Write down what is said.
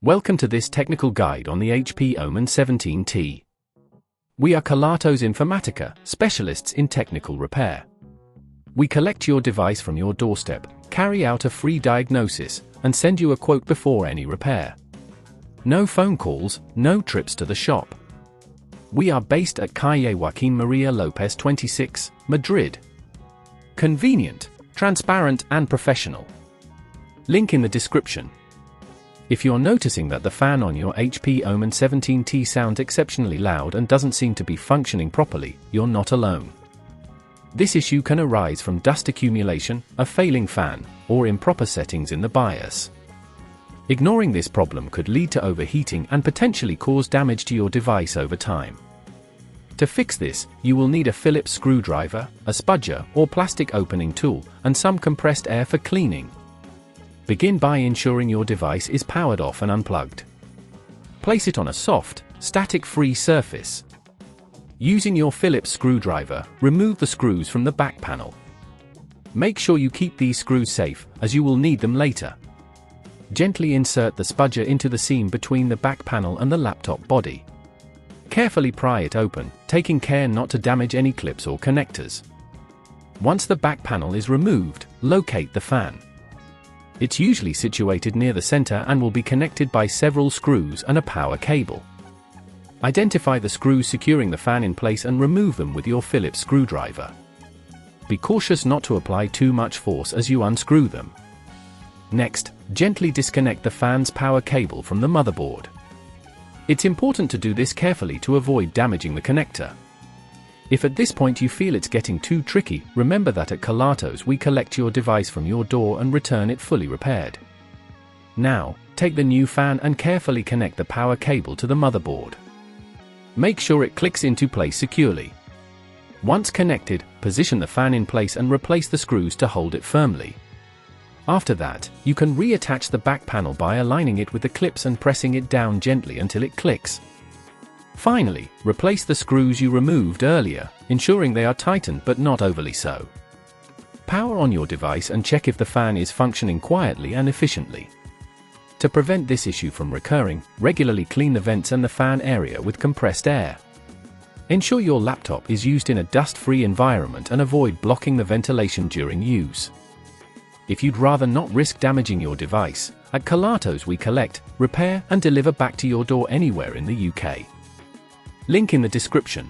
Welcome to this technical guide on the HP Omen 17T. We are Kelatos Informatica, specialists in technical repair. We collect your device from your doorstep, carry out a free diagnosis, and send you a quote before any repair. No phone calls, no trips to the shop. We are based at Calle Joaquín María López 26, Madrid. Convenient, transparent and professional. Link in the description. If you're noticing that the fan on your HP Omen 17T sounds exceptionally loud and doesn't seem to be functioning properly, you're not alone. This issue can arise from dust accumulation, a failing fan, or improper settings in the BIOS. Ignoring this problem could lead to overheating and potentially cause damage to your device over time. To fix this, you will need a Phillips screwdriver, a spudger or plastic opening tool, and some compressed air for cleaning. Begin by ensuring your device is powered off and unplugged. Place it on a soft, static-free surface. Using your Phillips screwdriver, remove the screws from the back panel. Make sure you keep these screws safe, as you will need them later. Gently insert the spudger into the seam between the back panel and the laptop body. Carefully pry it open, taking care not to damage any clips or connectors. Once the back panel is removed, locate the fan. It's usually situated near the center and will be connected by several screws and a power cable. Identify the screws securing the fan in place and remove them with your Phillips screwdriver. Be cautious not to apply too much force as you unscrew them. Next, gently disconnect the fan's power cable from the motherboard. It's important to do this carefully to avoid damaging the connector. If at this point you feel it's getting too tricky, remember that at Kelatos we collect your device from your door and return it fully repaired. Now, take the new fan and carefully connect the power cable to the motherboard. Make sure it clicks into place securely. Once connected, position the fan in place and replace the screws to hold it firmly. After that, you can reattach the back panel by aligning it with the clips and pressing it down gently until it clicks. Finally, replace the screws you removed earlier, ensuring they are tightened but not overly so. Power on your device and check if the fan is functioning quietly and efficiently. To prevent this issue from recurring, regularly clean the vents and the fan area with compressed air. Ensure your laptop is used in a dust-free environment and avoid blocking the ventilation during use. If you'd rather not risk damaging your device, at Kelatos we collect, repair and deliver back to your door anywhere in the UK. Link in the description.